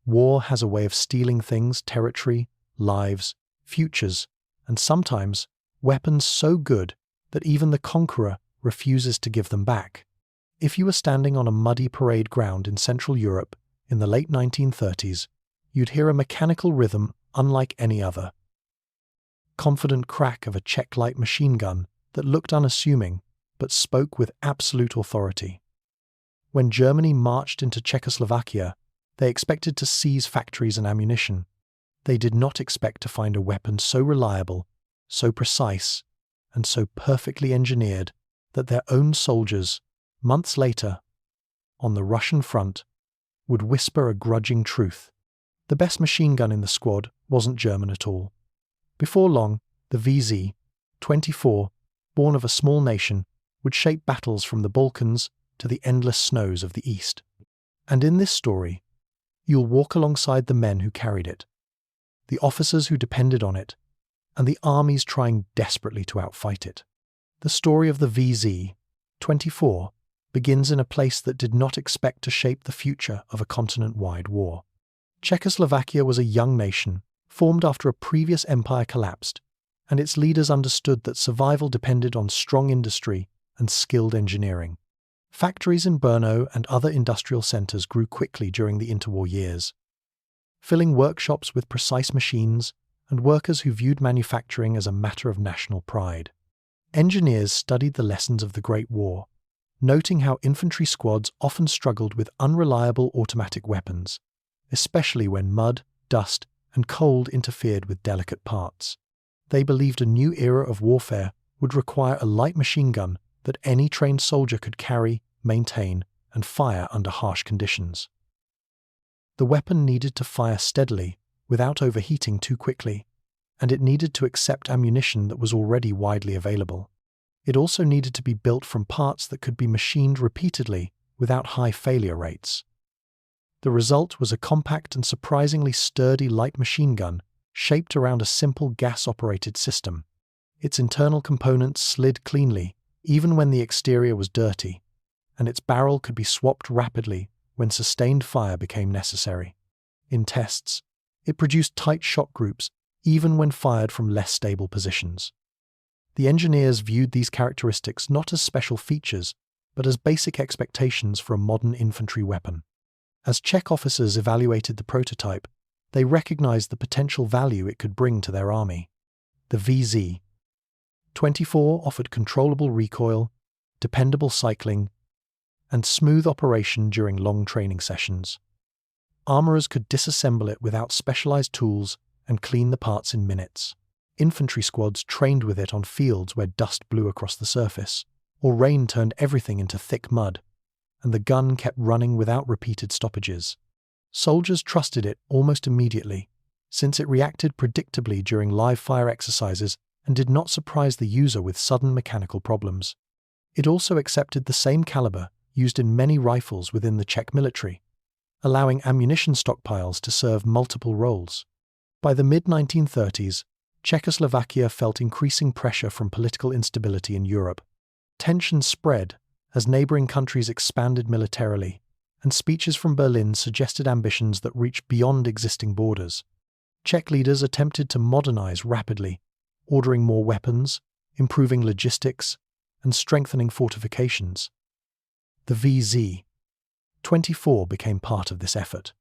War has a way of stealing things, territory, lives, futures, and sometimes weapons so good that even the conqueror refuses to give them back. If you were standing on a muddy parade ground in Central Europe in the late 1930s, you'd hear a mechanical rhythm unlike any other. Confident crack of a Czech light machine gun that looked unassuming but spoke with absolute authority. When Germany marched into Czechoslovakia, they expected to seize factories and ammunition. They did not expect to find a weapon so reliable, so precise, and so perfectly engineered that their own soldiers, months later, on the Russian front, would whisper a grudging truth. The best machine gun in the squad wasn't German at all. Before long, the WWII, born of a small nation, would shape battles from the Balkans to the endless snows of the East. And in this story, you'll walk alongside the men who carried it, the officers who depended on it, and the armies trying desperately to outfight it. The story of the WWII begins in a place that did not expect to shape the future of a continent-wide war. Czechoslovakia was a young nation, formed after a previous empire collapsed, and its leaders understood that survival depended on strong industry and skilled engineering. Factories in Brno and other industrial centers grew quickly during the interwar years, filling workshops with precise machines and workers who viewed manufacturing as a matter of national pride. Engineers studied the lessons of the Great War, noting how infantry squads often struggled with unreliable automatic weapons, especially when mud, dust, and cold interfered with delicate parts. They believed a new era of warfare would require a light machine gun that any trained soldier could carry, maintain, and fire under harsh conditions. The weapon needed to fire steadily, without overheating too quickly, and it needed to accept ammunition that was already widely available. It also needed to be built from parts that could be machined repeatedly without high failure rates. The result was a compact and surprisingly sturdy light machine gun shaped around a simple gas-operated system. Its internal components slid cleanly, even when the exterior was dirty, and its barrel could be swapped rapidly when sustained fire became necessary. In tests, it produced tight shot groups even when fired from less stable positions. The engineers viewed these characteristics not as special features, but as basic expectations for a modern infantry weapon. As Czech officers evaluated the prototype, they recognized the potential value it could bring to their army. The WWII offered controllable recoil, dependable cycling, and smooth operation during long training sessions. Armorers could disassemble it without specialized tools and clean the parts in minutes. Infantry squads trained with it on fields where dust blew across the surface, or rain turned everything into thick mud, and the gun kept running without repeated stoppages. Soldiers trusted it almost immediately, since it reacted predictably during live-fire exercises and did not surprise the user with sudden mechanical problems. It also accepted the same caliber used in many rifles within the Czech military, allowing ammunition stockpiles to serve multiple roles. By the mid-1930s, Czechoslovakia felt increasing pressure from political instability in Europe. Tensions spread as neighboring countries expanded militarily, and speeches from Berlin suggested ambitions that reached beyond existing borders. Czech leaders attempted to modernize rapidly, ordering more weapons, improving logistics, and strengthening fortifications. The WWII became part of this effort.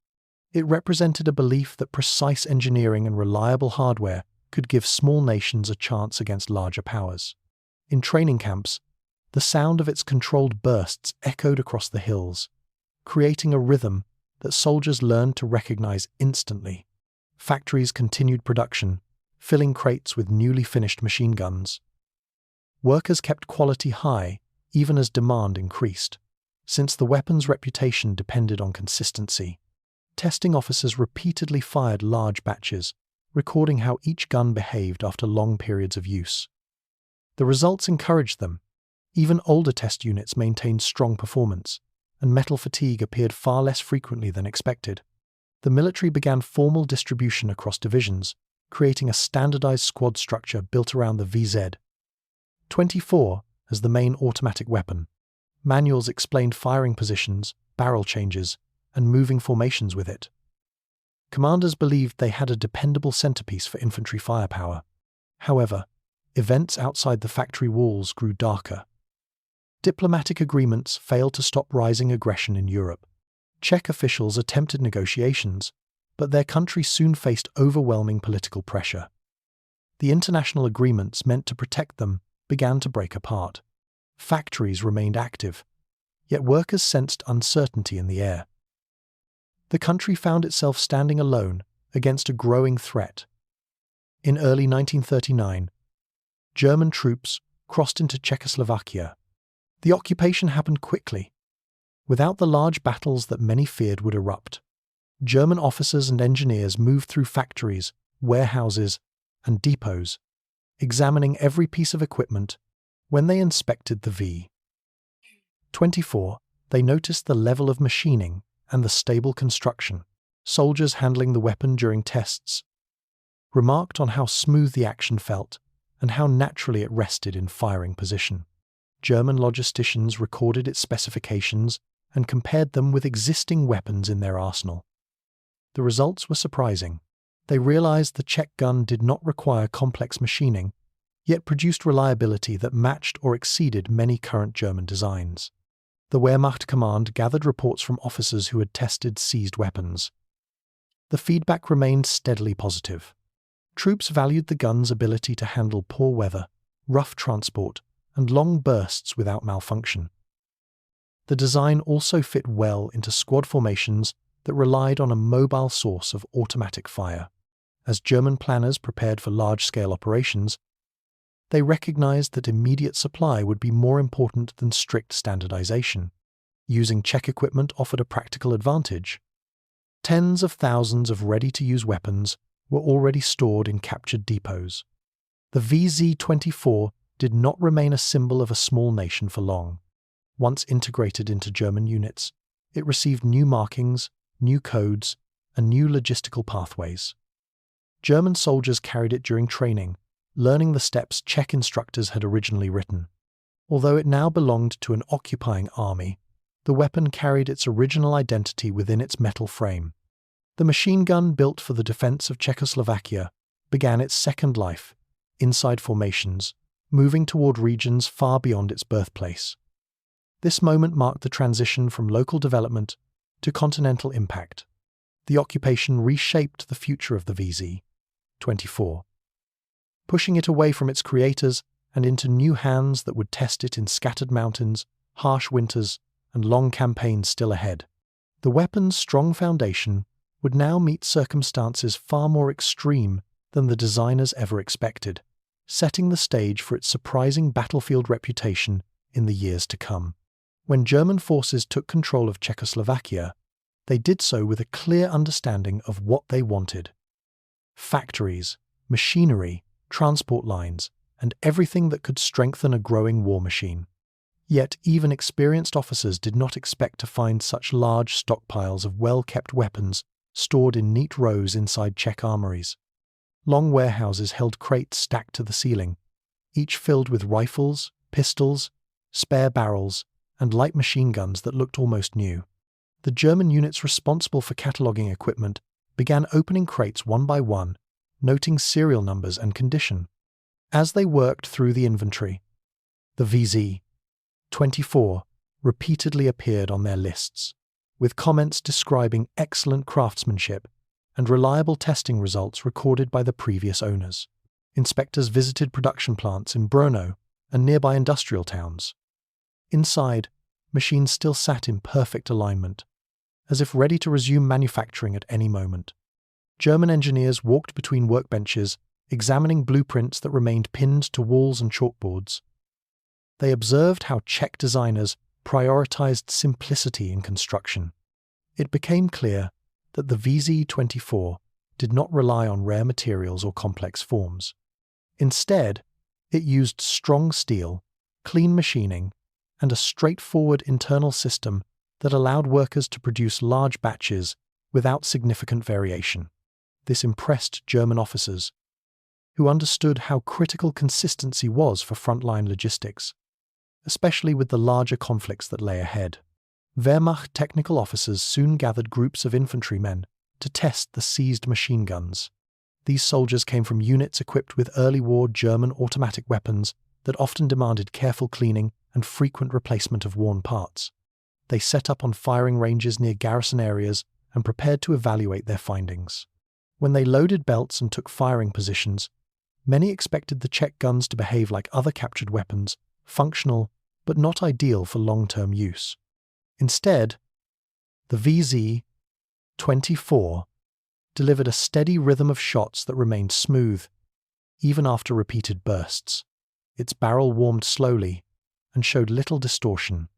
It represented a belief that precise engineering and reliable hardware could give small nations a chance against larger powers. In training camps, the sound of its controlled bursts echoed across the hills, creating a rhythm that soldiers learned to recognize instantly. Factories continued production, filling crates with newly finished machine guns. Workers kept quality high even as demand increased, since the weapon's reputation depended on consistency. Testing officers repeatedly fired large batches, recording how each gun behaved after long periods of use. The results encouraged them. Even older test units maintained strong performance, and metal fatigue appeared far less frequently than expected. The military began formal distribution across divisions, creating a standardized squad structure built around the WZ-24 as the main automatic weapon. Manuals explained firing positions, barrel changes, and moving formations with it. Commanders believed they had a dependable centerpiece for infantry firepower. However, events outside the factory walls grew darker. Diplomatic agreements failed to stop rising aggression in Europe. Czech officials attempted negotiations, but their country soon faced overwhelming political pressure. The international agreements meant to protect them began to break apart. Factories remained active, yet workers sensed uncertainty in the air. The country found itself standing alone against a growing threat. In early 1939, German troops crossed into Czechoslovakia. The occupation happened quickly, without the large battles that many feared would erupt. German officers and engineers moved through factories, warehouses, and depots, examining every piece of equipment. When they inspected the V-24, they noticed the level of machining and the stable construction. Soldiers handling the weapon during tests remarked on how smooth the action felt and how naturally it rested in firing position. German logisticians recorded its specifications and compared them with existing weapons in their arsenal. The results were surprising. They realized the Czech gun did not require complex machining, yet produced reliability that matched or exceeded many current German designs. The Wehrmacht command gathered reports from officers who had tested seized weapons. The feedback remained steadily positive. Troops valued the gun's ability to handle poor weather, rough transport, and long bursts without malfunction. The design also fit well into squad formations that relied on a mobile source of automatic fire. As German planners prepared for large-scale operations, they recognized that immediate supply would be more important than strict standardization. Using Czech equipment offered a practical advantage. Tens of thousands of ready-to-use weapons were already stored in captured depots. The WWII did not remain a symbol of a small nation for long. Once integrated into German units, it received new markings, new codes, and new logistical pathways. German soldiers carried it during training, learning the steps Czech instructors had originally written. Although it now belonged to an occupying army, the weapon carried its original identity within its metal frame. The machine gun built for the defense of Czechoslovakia began its second life, inside formations, moving toward regions far beyond its birthplace. This moment marked the transition from local development to continental impact. The occupation reshaped the future of the WWII, pushing it away from its creators and into new hands that would test it in scattered mountains, harsh winters, and long campaigns still ahead. The weapon's strong foundation would now meet circumstances far more extreme than the designers ever expected, setting the stage for its surprising battlefield reputation in the years to come. When German forces took control of Czechoslovakia, they did so with a clear understanding of what they wanted. Factories, machinery, transport lines, and everything that could strengthen a growing war machine. Yet even experienced officers did not expect to find such large stockpiles of well-kept weapons stored in neat rows inside Czech armories. Long warehouses held crates stacked to the ceiling, each filled with rifles, pistols, spare barrels, and light machine guns that looked almost new. The German units responsible for cataloguing equipment began opening crates one by one, noting serial numbers and condition. As they worked through the inventory, the WWII repeatedly appeared on their lists, with comments describing excellent craftsmanship and reliable testing results recorded by the previous owners. Inspectors visited production plants in Brno and nearby industrial towns. Inside, machines still sat in perfect alignment, as if ready to resume manufacturing at any moment. German engineers walked between workbenches, examining blueprints that remained pinned to walls and chalkboards. They observed how Czech designers prioritized simplicity in construction. It became clear that the WWII did not rely on rare materials or complex forms. Instead, it used strong steel, clean machining, and a straightforward internal system that allowed workers to produce large batches without significant variation. This impressed German officers, who understood how critical consistency was for frontline logistics, especially with the larger conflicts that lay ahead. Wehrmacht technical officers soon gathered groups of infantrymen to test the seized machine guns. These soldiers came from units equipped with early war German automatic weapons that often demanded careful cleaning and frequent replacement of worn parts. They set up on firing ranges near garrison areas and prepared to evaluate their findings. When they loaded belts and took firing positions, many expected the Czech guns to behave like other captured weapons, functional but not ideal for long-term use. Instead, the Vz.24 delivered a steady rhythm of shots that remained smooth, even after repeated bursts. Its barrel warmed slowly and showed little distortion.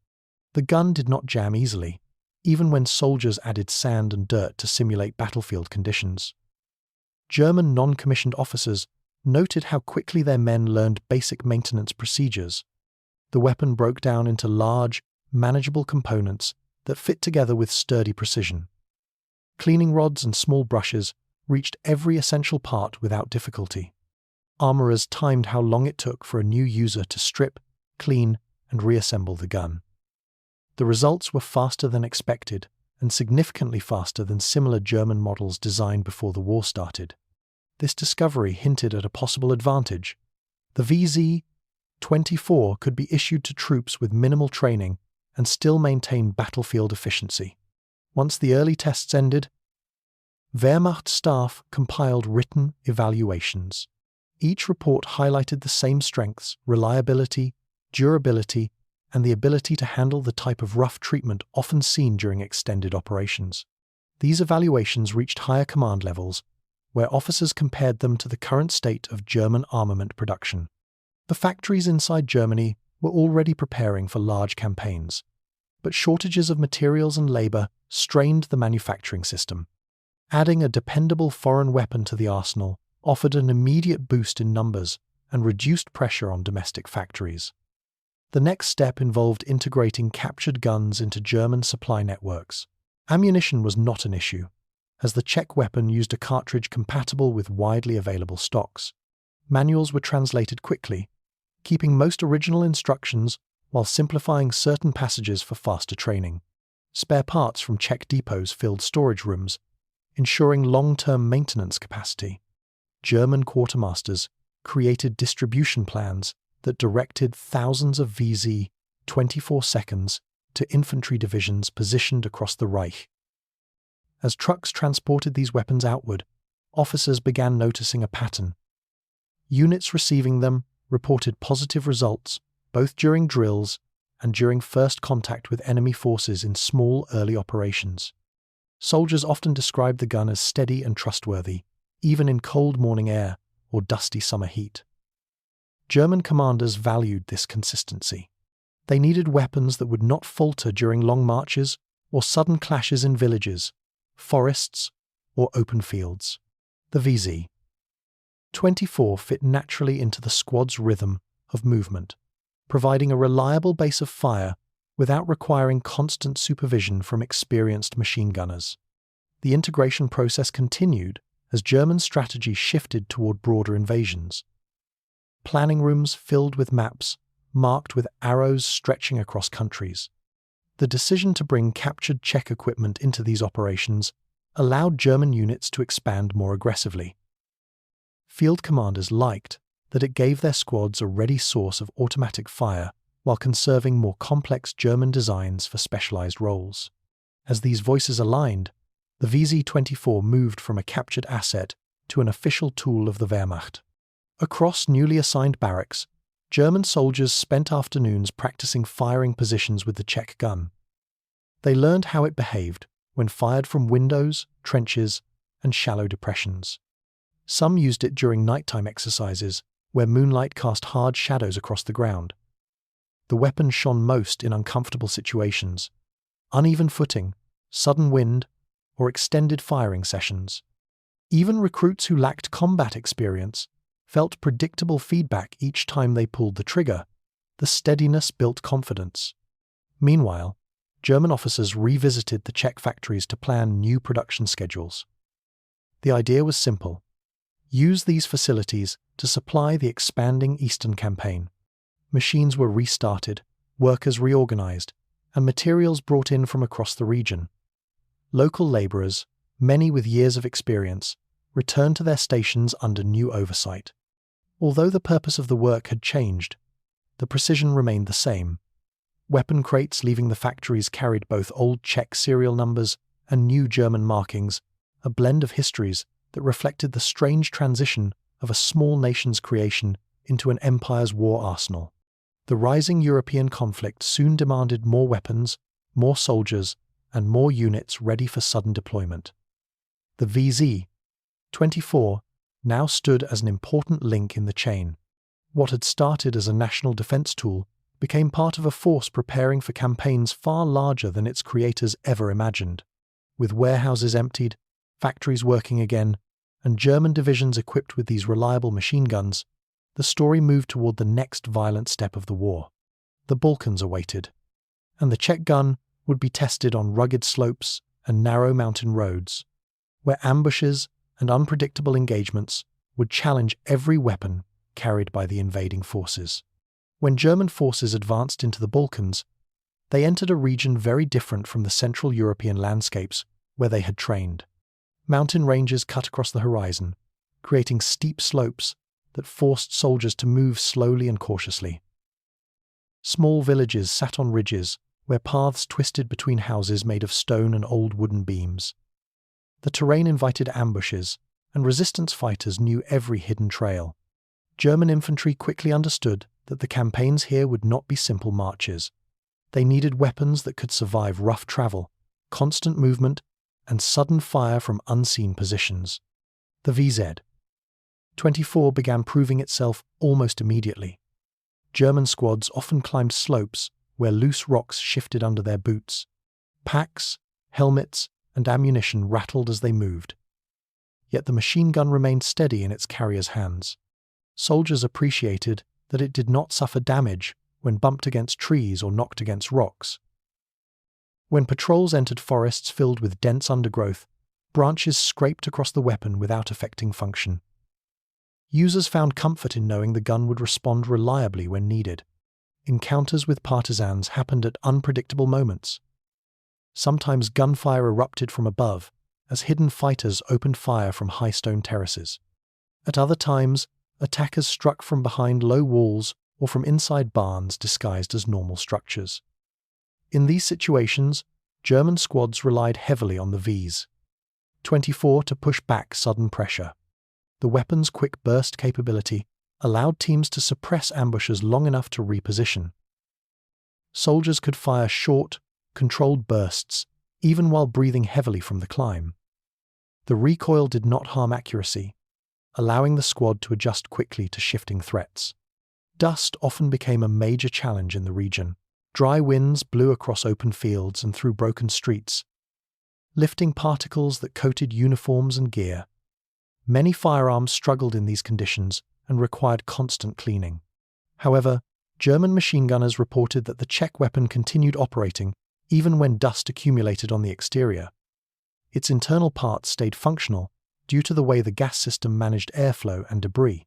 The gun did not jam easily, even when soldiers added sand and dirt to simulate battlefield conditions. German non-commissioned officers noted how quickly their men learned basic maintenance procedures. The weapon broke down into large, manageable components that fit together with sturdy precision. Cleaning rods and small brushes reached every essential part without difficulty. Armourers timed how long it took for a new user to strip, clean, and reassemble the gun. The results were faster than expected, and significantly faster than similar German models designed before the war started. This discovery hinted at a possible advantage. The Vz.24 could be issued to troops with minimal training and still maintain battlefield efficiency. Once the early tests ended, Wehrmacht staff compiled written evaluations. Each report highlighted the same strengths: reliability, durability, and the ability to handle the type of rough treatment often seen during extended operations. These evaluations reached higher command levels, where officers compared them to the current state of German armament production. The factories inside Germany were already preparing for large campaigns, but shortages of materials and labor strained the manufacturing system. Adding a dependable foreign weapon to the arsenal offered an immediate boost in numbers and reduced pressure on domestic factories. The next step involved integrating captured guns into German supply networks. Ammunition was not an issue, as the Czech weapon used a cartridge compatible with widely available stocks. Manuals were translated quickly, keeping most original instructions while simplifying certain passages for faster training. Spare parts from Czech depots filled storage rooms, ensuring long-term maintenance capacity. German quartermasters created distribution plans that directed thousands of Vz.24 seconds to infantry divisions positioned across the Reich. As trucks transported these weapons outward, officers began noticing a pattern. Units receiving them reported positive results both during drills and during first contact with enemy forces in small early operations. Soldiers often described the gun as steady and trustworthy, even in cold morning air or dusty summer heat. German commanders valued this consistency. They needed weapons that would not falter during long marches or sudden clashes in villages, forests, or open fields. The Vz.24 fit naturally into the squad's rhythm of movement, providing a reliable base of fire without requiring constant supervision from experienced machine gunners. The integration process continued as German strategy shifted toward broader invasions. Planning rooms filled with maps, marked with arrows stretching across countries. The decision to bring captured Czech equipment into these operations allowed German units to expand more aggressively. Field commanders liked that it gave their squads a ready source of automatic fire while conserving more complex German designs for specialized roles. As these voices aligned, the Vz.24 moved from a captured asset to an official tool of the Wehrmacht. Across newly assigned barracks, German soldiers spent afternoons practicing firing positions with the Czech gun. They learned how it behaved when fired from windows, trenches, and shallow depressions. Some used it during nighttime exercises, where moonlight cast hard shadows across the ground. The weapon shone most in uncomfortable situations: uneven footing, sudden wind, or extended firing sessions. Even recruits who lacked combat experience felt predictable feedback each time they pulled the trigger. The steadiness built confidence. Meanwhile, German officers revisited the Czech factories to plan new production schedules. The idea was simple: use these facilities to supply the expanding Eastern campaign. Machines were restarted, workers reorganized, and materials brought in from across the region. Local laborers, many with years of experience, returned to their stations under new oversight. Although the purpose of the work had changed, the precision remained the same. Weapon crates leaving the factories carried both old Czech serial numbers and new German markings, a blend of histories that reflected the strange transition of a small nation's creation into an empire's war arsenal. The rising European conflict soon demanded more weapons, more soldiers, and more units ready for sudden deployment. The WWII now stood as an important link in the chain. What had started as a national defense tool became part of a force preparing for campaigns far larger than its creators ever imagined. With warehouses emptied, factories working again, and German divisions equipped with these reliable machine guns, the story moved toward the next violent step of the war. The Balkans awaited, and the Czech gun would be tested on rugged slopes and narrow mountain roads, where ambushes and unpredictable engagements would challenge every weapon carried by the invading forces. When German forces advanced into the Balkans, they entered a region very different from the Central European landscapes where they had trained. Mountain ranges cut across the horizon, creating steep slopes that forced soldiers to move slowly and cautiously. Small villages sat on ridges where paths twisted between houses made of stone and old wooden beams. The terrain invited ambushes, and resistance fighters knew every hidden trail. German infantry quickly understood that the campaigns here would not be simple marches. They needed weapons that could survive rough travel, constant movement, and sudden fire from unseen positions. The WZ-24 began proving itself almost immediately. German squads often climbed slopes where loose rocks shifted under their boots. Packs, helmets, and ammunition rattled as they moved. Yet the machine gun remained steady in its carrier's hands. Soldiers appreciated that it did not suffer damage when bumped against trees or knocked against rocks. When patrols entered forests filled with dense undergrowth, branches scraped across the weapon without affecting function. Users found comfort in knowing the gun would respond reliably when needed. Encounters with partisans happened at unpredictable moments. Sometimes gunfire erupted from above, as hidden fighters opened fire from high stone terraces. At other times, attackers struck from behind low walls or from inside barns disguised as normal structures. In these situations, German squads relied heavily on the WZ-24 to push back sudden pressure. The weapon's quick burst capability allowed teams to suppress ambushes long enough to reposition. Soldiers could fire short, controlled bursts, even while breathing heavily from the climb. The recoil did not harm accuracy, allowing the squad to adjust quickly to shifting threats. Dust often became a major challenge in the region. Dry winds blew across open fields and through broken streets, lifting particles that coated uniforms and gear. Many firearms struggled in these conditions and required constant cleaning. However, German machine gunners reported that the Czech weapon continued operating even when dust accumulated on the exterior. Its internal parts stayed functional due to the way the gas system managed airflow and debris.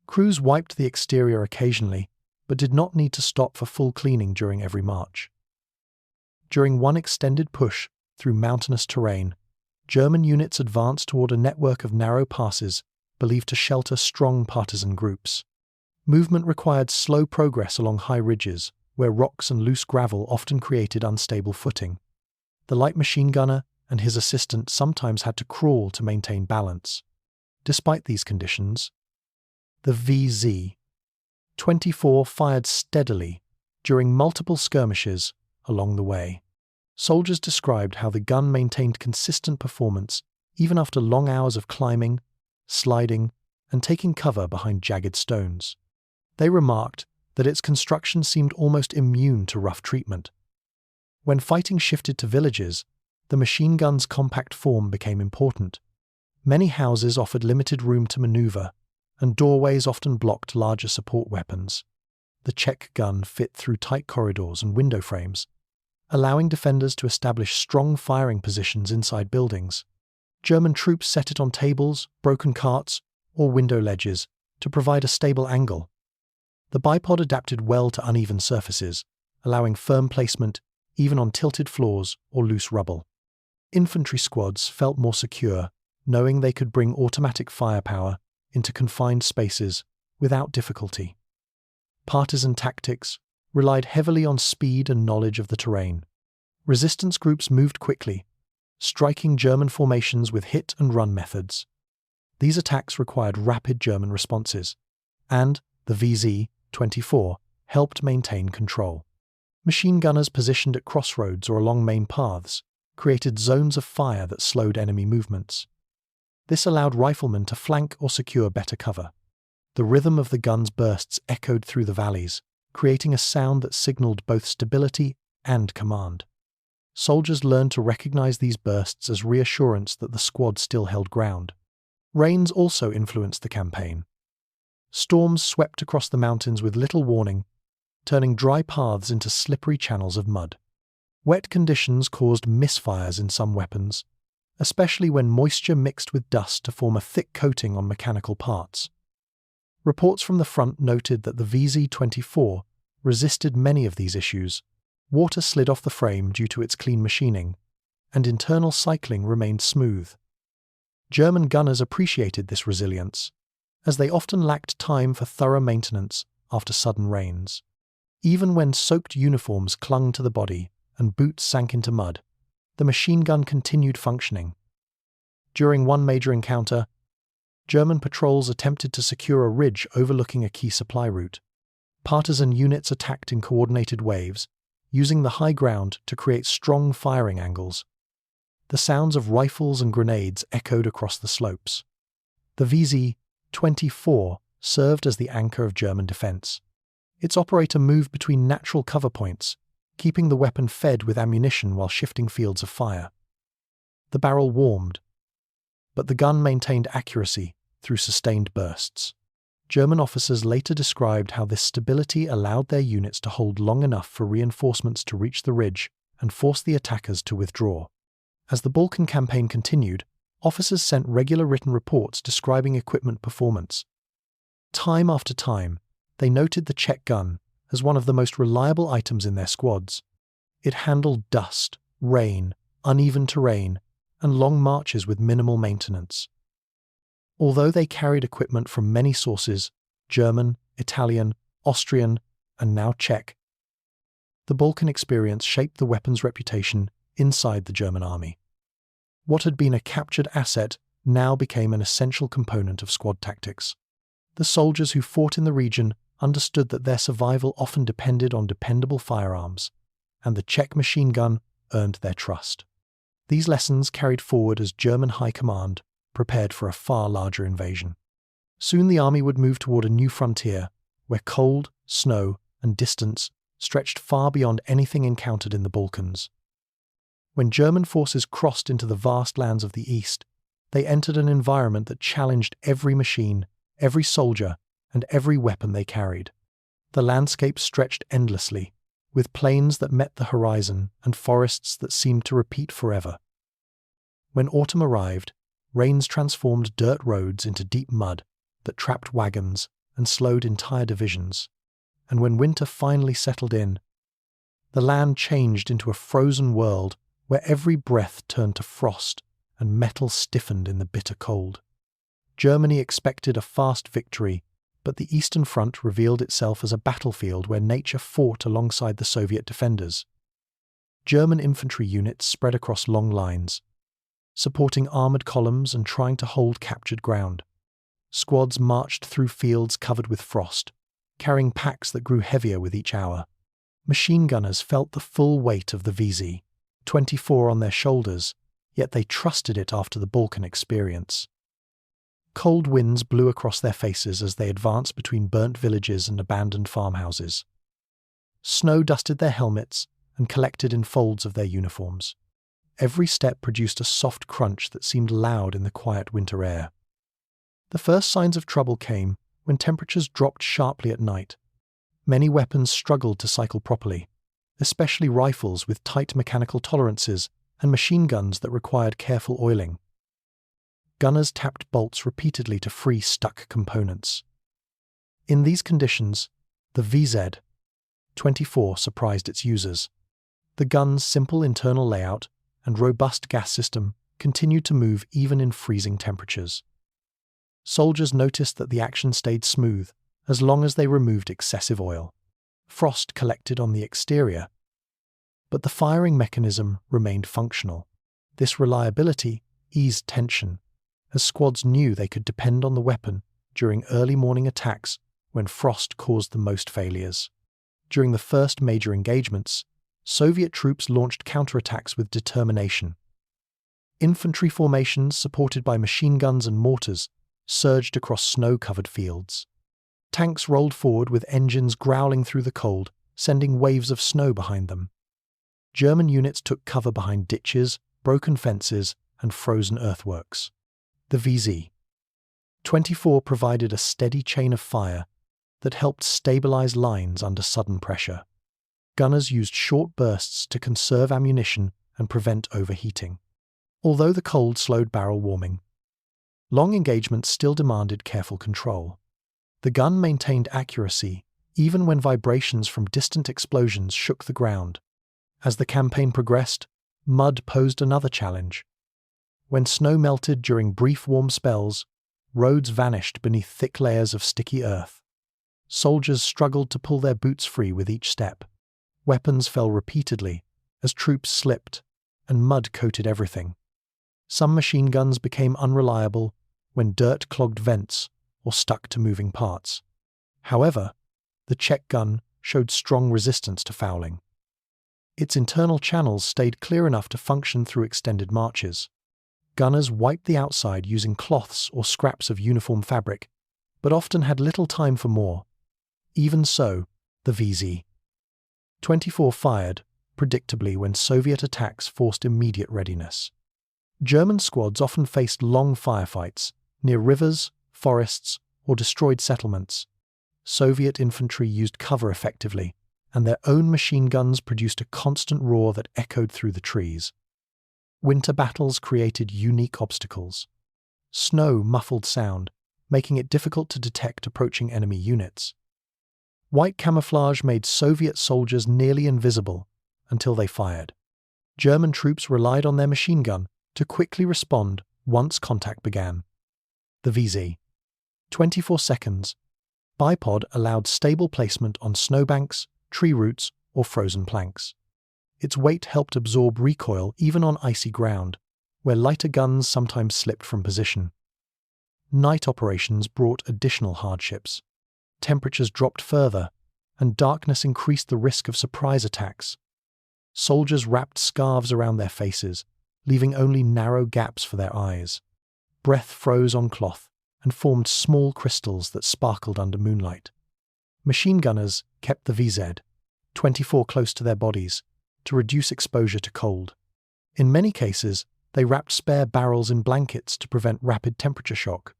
Crews wiped the exterior occasionally, but did not need to stop for full cleaning during every march. During one extended push through mountainous terrain, German units advanced toward a network of narrow passes believed to shelter strong partisan groups. Movement required slow progress along high ridges, where rocks and loose gravel often created unstable footing. The light machine gunner and his assistant sometimes had to crawl to maintain balance. Despite these conditions, the WZ-24 fired steadily during multiple skirmishes along the way. Soldiers described how the gun maintained consistent performance even after long hours of climbing, sliding, and taking cover behind jagged stones. They remarked that its construction seemed almost immune to rough treatment. When fighting shifted to villages, the machine gun's compact form became important. Many houses offered limited room to maneuver, and doorways often blocked larger support weapons. The Czech gun fit through tight corridors and window frames, allowing defenders to establish strong firing positions inside buildings. German troops set it on tables, broken carts, or window ledges to provide a stable angle. The bipod adapted well to uneven surfaces, allowing firm placement even on tilted floors or loose rubble. Infantry squads felt more secure, knowing they could bring automatic firepower into confined spaces without difficulty. Partisan tactics relied heavily on speed and knowledge of the terrain. Resistance groups moved quickly, striking German formations with hit-and-run methods. These attacks required rapid German responses, and the Vz.24 helped maintain control. Machine gunners positioned at crossroads or along main paths created zones of fire that slowed enemy movements. This allowed riflemen to flank or secure better cover. The rhythm of the guns' bursts echoed through the valleys, creating a sound that signaled both stability and command. Soldiers learned to recognize these bursts as reassurance that the squad still held ground. Rains also influenced the campaign. Storms swept across the mountains with little warning, turning dry paths into slippery channels of mud. Wet conditions caused misfires in some weapons, especially when moisture mixed with dust to form a thick coating on mechanical parts. Reports from the front noted that the Vz.24 resisted many of these issues. Water slid off the frame due to its clean machining, and internal cycling remained smooth. German gunners appreciated this resilience, as they often lacked time for thorough maintenance after sudden rains. Even when soaked uniforms clung to the body and boots sank into mud, the machine gun continued functioning. During one major encounter, German patrols attempted to secure a ridge overlooking a key supply route. Partisan units attacked in coordinated waves, using the high ground to create strong firing angles. The sounds of rifles and grenades echoed across the slopes. The Vz.24 served as the anchor of German defense. Its operator moved between natural cover points, keeping the weapon fed with ammunition while shifting fields of fire. The barrel warmed, but the gun maintained accuracy through sustained bursts. German officers later described how this stability allowed their units to hold long enough for reinforcements to reach the ridge and force the attackers to withdraw. As the Balkan campaign continued, officers sent regular written reports describing equipment performance. Time after time, they noted the Czech gun as one of the most reliable items in their squads. It handled dust, rain, uneven terrain, and long marches with minimal maintenance. Although they carried equipment from many sources, German, Italian, Austrian, and now Czech, the Balkan experience shaped the weapon's reputation inside the German army. What had been a captured asset now became an essential component of squad tactics. The soldiers who fought in the region understood that their survival often depended on dependable firearms, and the Czech machine gun earned their trust. These lessons carried forward as German high command prepared for a far larger invasion. Soon the army would move toward a new frontier, where cold, snow, and distance stretched far beyond anything encountered in the Balkans. When German forces crossed into the vast lands of the East, they entered an environment that challenged every machine, every soldier, and every weapon they carried. The landscape stretched endlessly, with plains that met the horizon and forests that seemed to repeat forever. When autumn arrived, rains transformed dirt roads into deep mud that trapped wagons and slowed entire divisions. And when winter finally settled in, the land changed into a frozen world where every breath turned to frost and metal stiffened in the bitter cold. Germany expected a fast victory, but the Eastern Front revealed itself as a battlefield where nature fought alongside the Soviet defenders. German infantry units spread across long lines, supporting armored columns and trying to hold captured ground. Squads marched through fields covered with frost, carrying packs that grew heavier with each hour. Machine gunners felt the full weight of the Vz.24 on their shoulders, yet they trusted it after the Balkan experience. Cold winds blew across their faces as they advanced between burnt villages and abandoned farmhouses. Snow dusted their helmets and collected in folds of their uniforms. Every step produced a soft crunch that seemed loud in the quiet winter air. The first signs of trouble came when temperatures dropped sharply at night. Many weapons struggled to cycle properly, especially rifles with tight mechanical tolerances and machine guns that required careful oiling. Gunners tapped bolts repeatedly to free stuck components. In these conditions, the Vz.24 surprised its users. The gun's simple internal layout and robust gas system continued to move even in freezing temperatures. Soldiers noticed that the action stayed smooth as long as they removed excessive oil. Frost collected on the exterior, but the firing mechanism remained functional. This reliability eased tension, as squads knew they could depend on the weapon during early morning attacks when frost caused the most failures. During the first major engagements, Soviet troops launched counterattacks with determination. Infantry formations supported by machine guns and mortars surged across snow-covered fields. Tanks rolled forward with engines growling through the cold, sending waves of snow behind them. German units took cover behind ditches, broken fences, and frozen earthworks. The WWII provided a steady chain of fire that helped stabilize lines under sudden pressure. Gunners used short bursts to conserve ammunition and prevent overheating. Although the cold slowed barrel warming, long engagements still demanded careful control. The gun maintained accuracy even when vibrations from distant explosions shook the ground. As the campaign progressed, mud posed another challenge. When snow melted during brief warm spells, roads vanished beneath thick layers of sticky earth. Soldiers struggled to pull their boots free with each step. Weapons fell repeatedly as troops slipped, and mud coated everything. Some machine guns became unreliable when dirt clogged vents or stuck to moving parts. However, the Czech gun showed strong resistance to fouling. Its internal channels stayed clear enough to function through extended marches. Gunners wiped the outside using cloths or scraps of uniform fabric, but often had little time for more. Even so, the WWII fired, predictably, when Soviet attacks forced immediate readiness. German squads often faced long firefights near rivers, forests, or destroyed settlements. Soviet infantry used cover effectively, and their own machine guns produced a constant roar that echoed through the trees. Winter battles created unique obstacles. Snow muffled sound, making it difficult to detect approaching enemy units. White camouflage made Soviet soldiers nearly invisible until they fired. German troops relied on their machine gun to quickly respond once contact began. The WWII 24 seconds bipod allowed stable placement on snowbanks, tree roots, or frozen planks. Its weight helped absorb recoil even on icy ground, where lighter guns sometimes slipped from position. Night operations brought additional hardships. Temperatures dropped further, and darkness increased the risk of surprise attacks. Soldiers wrapped scarves around their faces, leaving only narrow gaps for their eyes. Breath froze on cloth and formed small crystals that sparkled under moonlight. Machine gunners kept the WWII close to their bodies to reduce exposure to cold. In many cases, they wrapped spare barrels in blankets to prevent rapid temperature shock.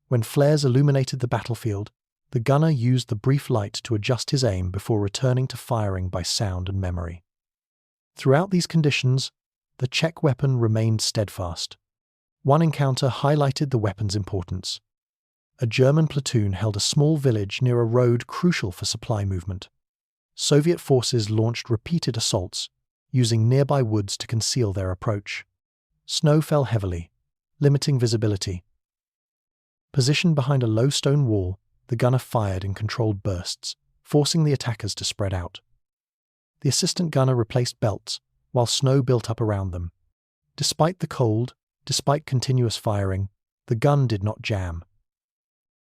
When flares illuminated the battlefield, the gunner used the brief light to adjust his aim before returning to firing by sound and memory. Throughout these conditions, the Czech weapon remained steadfast. One encounter highlighted the weapon's importance. A German platoon held a small village near a road crucial for supply movement. Soviet forces launched repeated assaults, using nearby woods to conceal their approach. Snow fell heavily, limiting visibility. Positioned behind a low stone wall, the gunner fired in controlled bursts, forcing the attackers to spread out. The assistant gunner replaced belts, while snow built up around them. Despite the cold, despite continuous firing, the gun did not jam.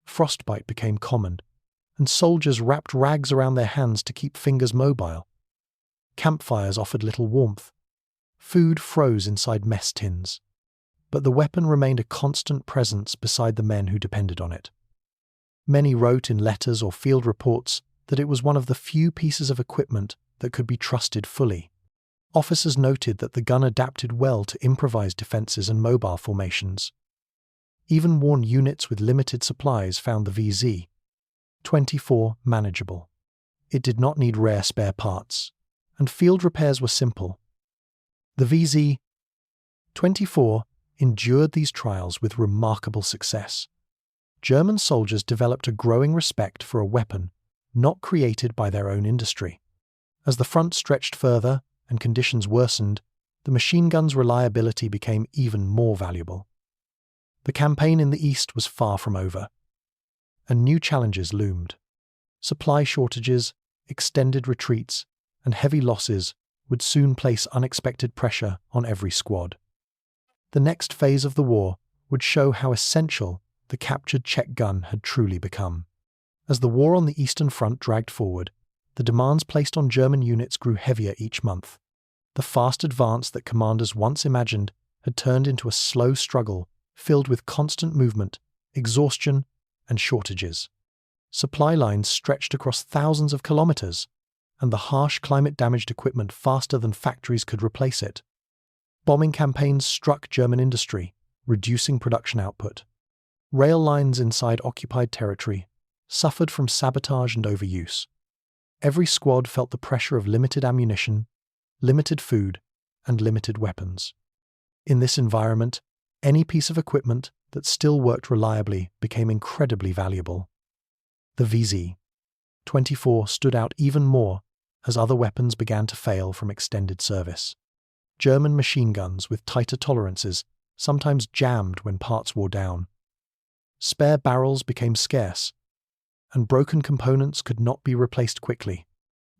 Frostbite became common, and soldiers wrapped rags around their hands to keep fingers mobile. Campfires offered little warmth. Food froze inside mess tins. But the weapon remained a constant presence beside the men who depended on it. Many wrote in letters or field reports that it was one of the few pieces of equipment that could be trusted fully. Officers noted that the gun adapted well to improvised defenses and mobile formations. Even worn units with limited supplies found the WWII manageable. It did not need rare spare parts, and field repairs were simple. The WWII endured these trials with remarkable success. German soldiers developed a growing respect for a weapon not created by their own industry. As the front stretched further and conditions worsened, the machine gun's reliability became even more valuable. The campaign in the east was far from over, and new challenges loomed. Supply shortages, extended retreats, and heavy losses would soon place unexpected pressure on every squad. The next phase of the war would show how essential the captured Czech gun had truly become. As the war on the Eastern Front dragged forward, the demands placed on German units grew heavier each month. The fast advance that commanders once imagined had turned into a slow struggle filled with constant movement, exhaustion, and shortages. Supply lines stretched across thousands of kilometers, and the harsh climate-damaged equipment faster than factories could replace it. Bombing campaigns struck German industry, reducing production output. Rail lines inside occupied territory suffered from sabotage and overuse. Every squad felt the pressure of limited ammunition, limited food, and limited weapons. In this environment, any piece of equipment that still worked reliably became incredibly valuable. The WWII stood out even more as other weapons began to fail from extended service. German machine guns with tighter tolerances sometimes jammed when parts wore down. Spare barrels became scarce, and broken components could not be replaced quickly.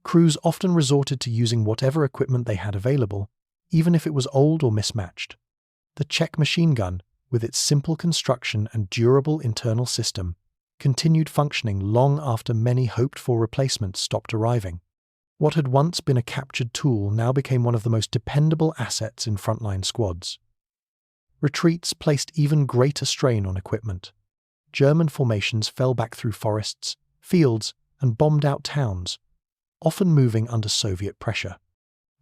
Crews often resorted to using whatever equipment they had available, even if it was old or mismatched. The Czech machine gun, with its simple construction and durable internal system, continued functioning long after many hoped-for replacements stopped arriving. What had once been a captured tool now became one of the most dependable assets in frontline squads. Retreats placed even greater strain on equipment. German formations fell back through forests, fields, and bombed out towns, often moving under Soviet pressure.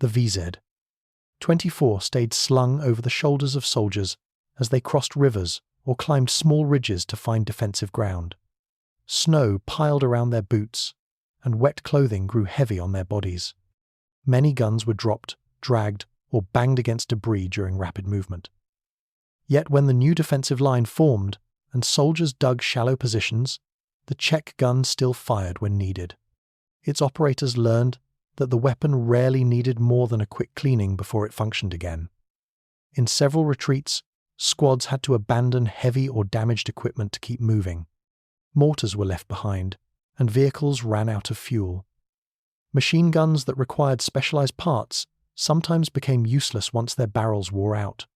The WZ-24 stayed slung over the shoulders of soldiers as they crossed rivers or climbed small ridges to find defensive ground. Snow piled around their boots, and wet clothing grew heavy on their bodies. Many guns were dropped, dragged, or banged against debris during rapid movement. Yet when the new defensive line formed and soldiers dug shallow positions, the Czech gun still fired when needed. Its operators learned that the weapon rarely needed more than a quick cleaning before it functioned again. In several retreats, squads had to abandon heavy or damaged equipment to keep moving. Mortars were left behind, and vehicles ran out of fuel. Machine guns that required specialized parts sometimes became useless once their barrels wore out.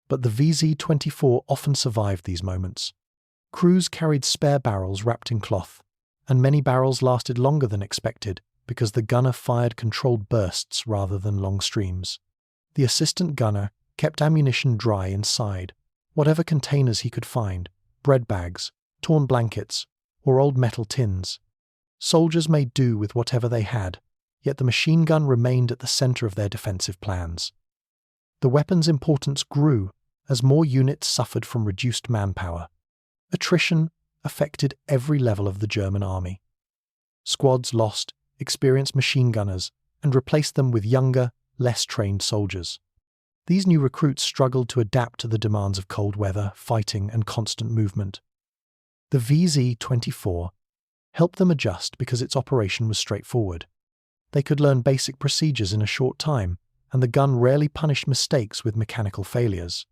But the WZ-24 often survived these moments. Crews carried spare barrels wrapped in cloth, and many barrels lasted longer than expected because the gunner fired controlled bursts rather than long streams. The assistant gunner kept ammunition dry inside, whatever containers he could find, bread bags, torn blankets, or old metal tins. Soldiers made do with whatever they had, yet the machine gun remained at the center of their defensive plans. The weapon's importance grew as more units suffered from reduced manpower. Attrition affected every level of the German army. Squads lost experienced machine gunners and replaced them with younger, less trained soldiers. These new recruits struggled to adapt to the demands of cold weather, fighting, and constant movement. The WZ-24 helped them adjust because its operation was straightforward. They could learn basic procedures in a short time, and the gun rarely punished mistakes with mechanical failures.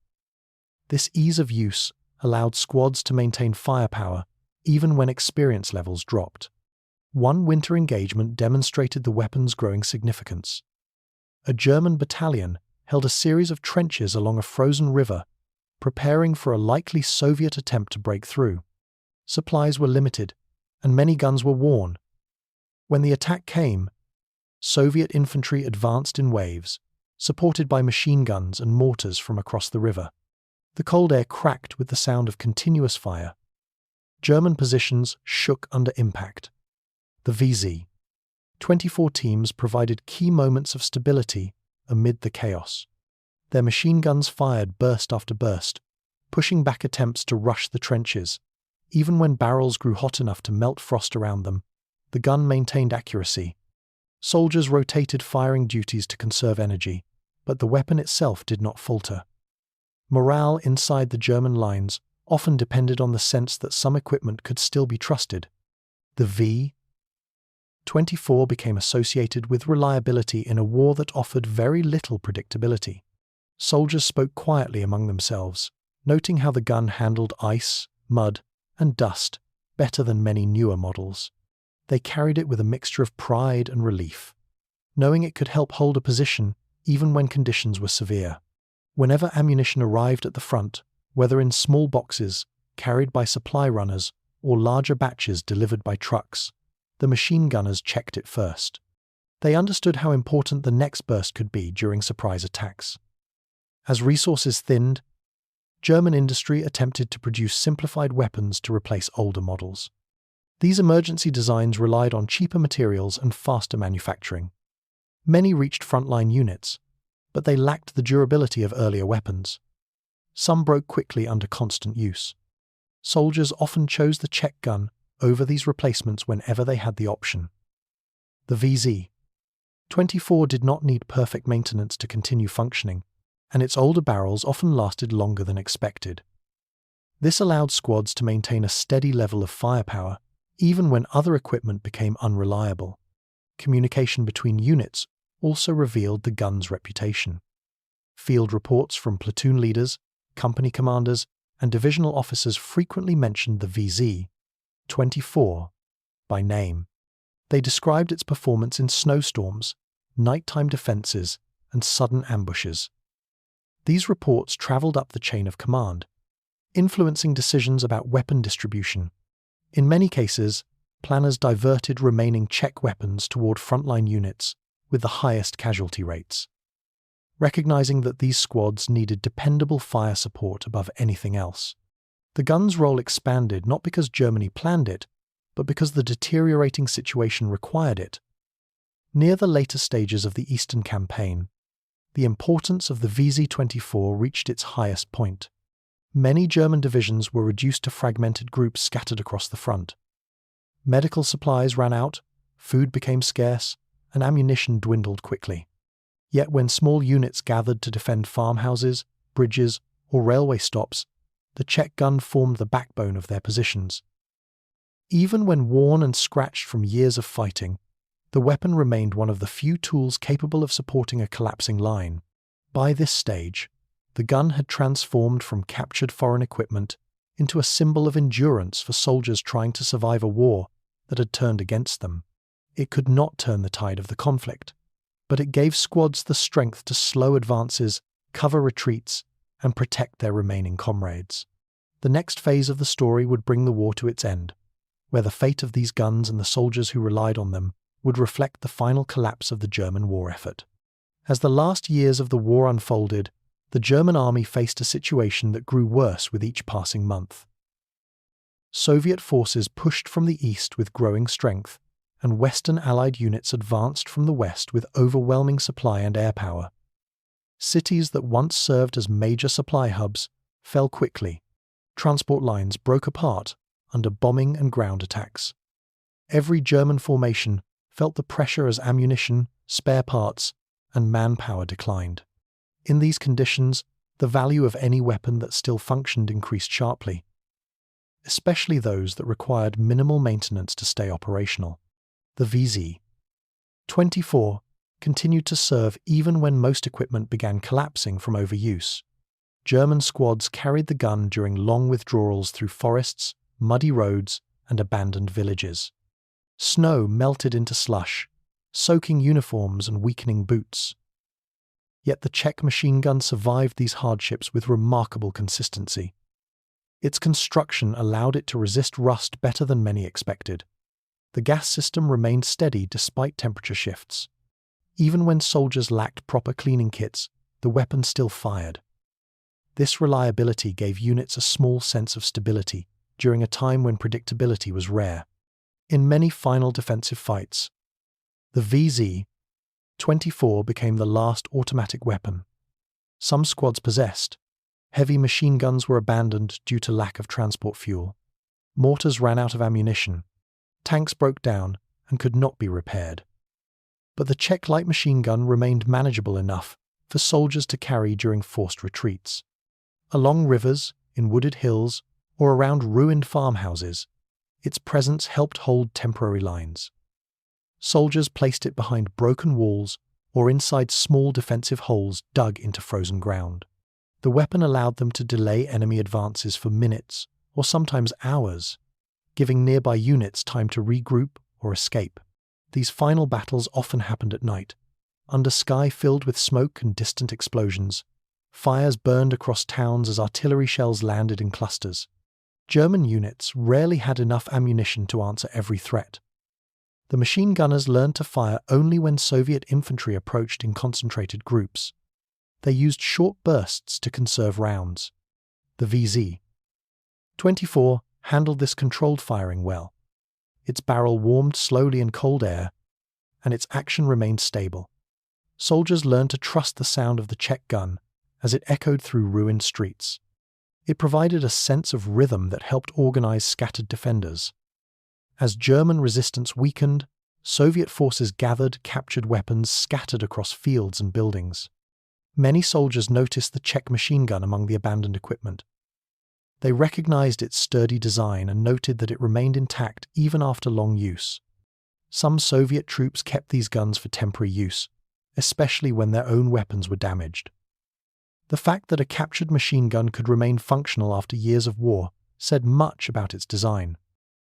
This ease of use allowed squads to maintain firepower even when experience levels dropped. One winter engagement demonstrated the weapon's growing significance. A German battalion held a series of trenches along a frozen river, preparing for a likely Soviet attempt to break through. Supplies were limited, and many guns were worn. When the attack came, Soviet infantry advanced in waves, supported by machine guns and mortars from across the river. The cold air cracked with the sound of continuous fire. German positions shook under impact. The WZ-24 teams provided key moments of stability amid the chaos. Their machine guns fired burst after burst, pushing back attempts to rush the trenches. Even when barrels grew hot enough to melt frost around them, the gun maintained accuracy. Soldiers rotated firing duties to conserve energy, but the weapon itself did not falter. Morale inside the German lines often depended on the sense that some equipment could still be trusted. The WZ-24 became associated with reliability in a war that offered very little predictability. Soldiers spoke quietly among themselves, noting how the gun handled ice, mud, and dust better than many newer models. They carried it with a mixture of pride and relief, knowing it could help hold a position even when conditions were severe. Whenever ammunition arrived at the front, whether in small boxes carried by supply runners or larger batches delivered by trucks, the machine gunners checked it first. They understood how important the next burst could be during surprise attacks. As resources thinned, German industry attempted to produce simplified weapons to replace older models. These emergency designs relied on cheaper materials and faster manufacturing. Many reached frontline units, but they lacked the durability of earlier weapons. Some broke quickly under constant use. Soldiers often chose the Czech gun over these replacements whenever they had the option. The Vz.24 did not need perfect maintenance to continue functioning, and its older barrels often lasted longer than expected. This allowed squads to maintain a steady level of firepower, even when other equipment became unreliable. Communication between units also revealed the gun's reputation. Field reports from platoon leaders, company commanders, and divisional officers frequently mentioned the Vz.24 by name. They described its performance in snowstorms, nighttime defenses, and sudden ambushes. These reports traveled up the chain of command, influencing decisions about weapon distribution. In many cases, planners diverted remaining Czech weapons toward frontline units with the highest casualty rates, recognizing that these squads needed dependable fire support above anything else. The gun's role expanded not because Germany planned it, but because the deteriorating situation required it. Near the later stages of the Eastern Campaign, the importance of the Vz.24 reached its highest point. Many German divisions were reduced to fragmented groups scattered across the front. Medical supplies ran out, food became scarce, and ammunition dwindled quickly. Yet when small units gathered to defend farmhouses, bridges, or railway stops, the Czech gun formed the backbone of their positions. Even when worn and scratched from years of fighting, the weapon remained one of the few tools capable of supporting a collapsing line. By this stage, the gun had transformed from captured foreign equipment into a symbol of endurance for soldiers trying to survive a war that had turned against them. It could not turn the tide of the conflict, but it gave squads the strength to slow advances, cover retreats, and protect their remaining comrades. The next phase of the story would bring the war to its end, where the fate of these guns and the soldiers who relied on them would reflect the final collapse of the German war effort. As the last years of the war unfolded, the German army faced a situation that grew worse with each passing month. Soviet forces pushed from the east with growing strength, and Western Allied units advanced from the west with overwhelming supply and air power. Cities that once served as major supply hubs fell quickly. Transport lines broke apart under bombing and ground attacks. Every German formation felt the pressure as ammunition, spare parts, and manpower declined. In these conditions, the value of any weapon that still functioned increased sharply, especially those that required minimal maintenance to stay operational. The Vz.24 continued to serve even when most equipment began collapsing from overuse. German squads carried the gun during long withdrawals through forests, muddy roads, and abandoned villages. Snow melted into slush, soaking uniforms and weakening boots. Yet the Czech machine gun survived these hardships with remarkable consistency. Its construction allowed it to resist rust better than many expected. The gas system remained steady despite temperature shifts. Even when soldiers lacked proper cleaning kits, the weapon still fired. This reliability gave units a small sense of stability during a time when predictability was rare. In many final defensive fights, the Vz.24 became the last automatic weapon some squads possessed. Heavy machine guns were abandoned due to lack of transport fuel. Mortars ran out of ammunition. Tanks broke down and could not be repaired. But the Czech light machine gun remained manageable enough for soldiers to carry during forced retreats. Along rivers, in wooded hills, or around ruined farmhouses, its presence helped hold temporary lines. Soldiers placed it behind broken walls or inside small defensive holes dug into frozen ground. The weapon allowed them to delay enemy advances for minutes or sometimes hours, giving nearby units time to regroup or escape. These final battles often happened at night, under sky filled with smoke and distant explosions. Fires burned across towns as artillery shells landed in clusters. German units rarely had enough ammunition to answer every threat. The machine gunners learned to fire only when Soviet infantry approached in concentrated groups. They used short bursts to conserve rounds. The Vz.24 handled this controlled firing well. Its barrel warmed slowly in cold air, and its action remained stable. Soldiers learned to trust the sound of the Czech gun as it echoed through ruined streets. It provided a sense of rhythm that helped organize scattered defenders. As German resistance weakened, Soviet forces gathered captured weapons scattered across fields and buildings. Many soldiers noticed the Czech machine gun among the abandoned equipment. They recognized its sturdy design and noted that it remained intact even after long use. Some Soviet troops kept these guns for temporary use, especially when their own weapons were damaged. The fact that a captured machine gun could remain functional after years of war said much about its design.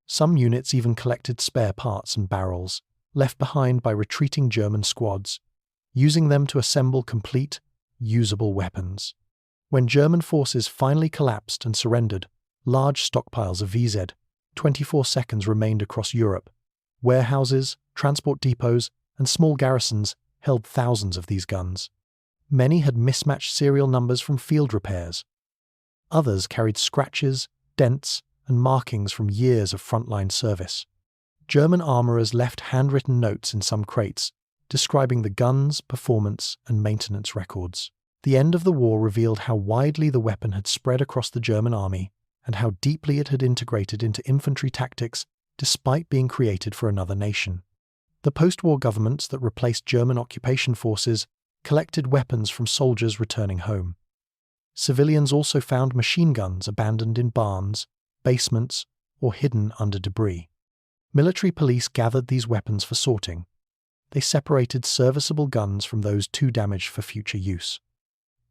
Some units even collected spare parts and barrels, left behind by retreating German squads, using them to assemble complete, usable weapons. When German forces finally collapsed and surrendered, large stockpiles of Vz.24 remained across Europe. Warehouses, transport depots, and small garrisons held thousands of these guns. Many had mismatched serial numbers from field repairs. Others carried scratches, dents, and markings from years of frontline service. German armourers left handwritten notes in some crates, describing the guns, performance, and maintenance records. The end of the war revealed how widely the weapon had spread across the German army and how deeply it had integrated into infantry tactics despite being created for another nation. The post-war governments that replaced German occupation forces collected weapons from soldiers returning home. Civilians also found machine guns abandoned in barns, basements, or hidden under debris. Military police gathered these weapons for sorting. They separated serviceable guns from those too damaged for future use.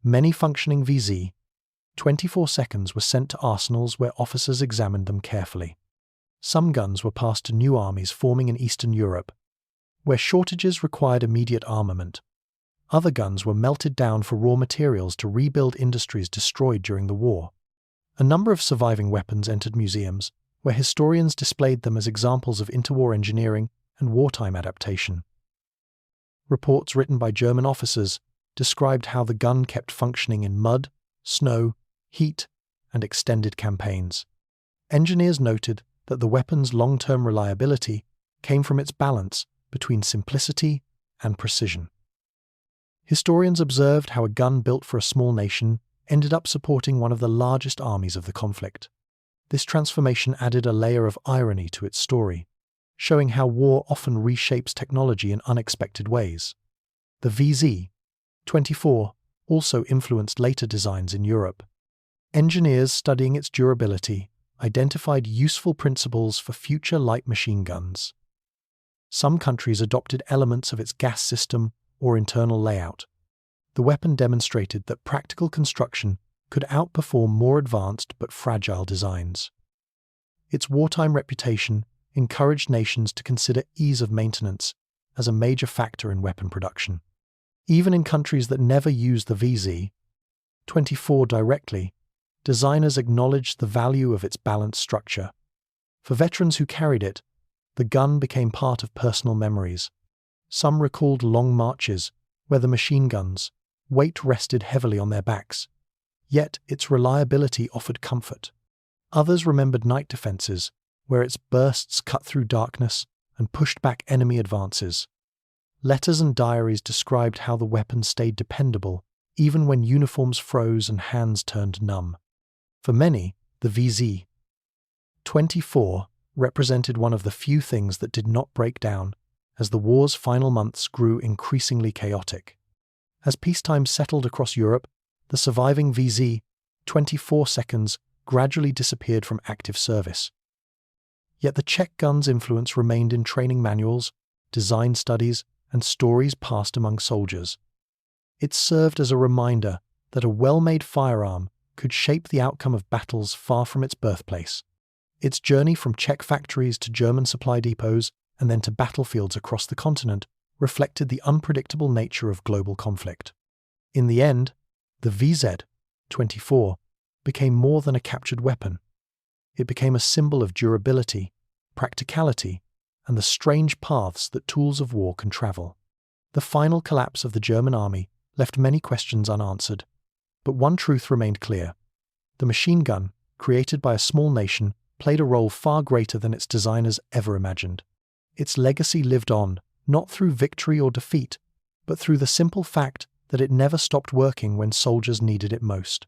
Many functioning Vz.24 were sent to arsenals where officers examined them carefully. Some guns were passed to new armies forming in Eastern Europe, where shortages required immediate armament. Other guns were melted down for raw materials to rebuild industries destroyed during the war. A number of surviving weapons entered museums, where historians displayed them as examples of interwar engineering and wartime adaptation. Reports written by German officers described how the gun kept functioning in mud, snow, heat, and extended campaigns. Engineers noted that the weapon's long-term reliability came from its balance between simplicity and precision. Historians observed how a gun built for a small nation ended up supporting one of the largest armies of the conflict. This transformation added a layer of irony to its story, showing how war often reshapes technology in unexpected ways. The Vz.24 also influenced later designs in Europe. Engineers studying its durability identified useful principles for future light machine guns. Some countries adopted elements of its gas system or internal layout. The weapon demonstrated that practical construction could outperform more advanced but fragile designs. Its wartime reputation encouraged nations to consider ease of maintenance as a major factor in weapon production. Even in countries that never used the Vz.24 directly, designers acknowledged the value of its balanced structure. For veterans who carried it, the gun became part of personal memories. Some recalled long marches where the machine gun's weight rested heavily on their backs, yet its reliability offered comfort. Others remembered night defenses where its bursts cut through darkness and pushed back enemy advances. Letters and diaries described how the weapon stayed dependable even when uniforms froze and hands turned numb. For many, the Vz.24 represented one of the few things that did not break down as the war's final months grew increasingly chaotic. As peacetime settled across Europe, the surviving Vz.24 gradually disappeared from active service. Yet the Czech gun's influence remained in training manuals, design studies, and stories passed among soldiers. It served as a reminder that a well-made firearm could shape the outcome of battles far from its birthplace. Its journey from Czech factories to German supply depots and then to battlefields across the continent reflected the unpredictable nature of global conflict. In the end, the Vz.24 became more than a captured weapon. It became a symbol of durability, practicality, and the strange paths that tools of war can travel. The final collapse of the German army left many questions unanswered, but one truth remained clear. The machine gun, created by a small nation, played a role far greater than its designers ever imagined. Its legacy lived on, not through victory or defeat, but through the simple fact that it never stopped working when soldiers needed it most.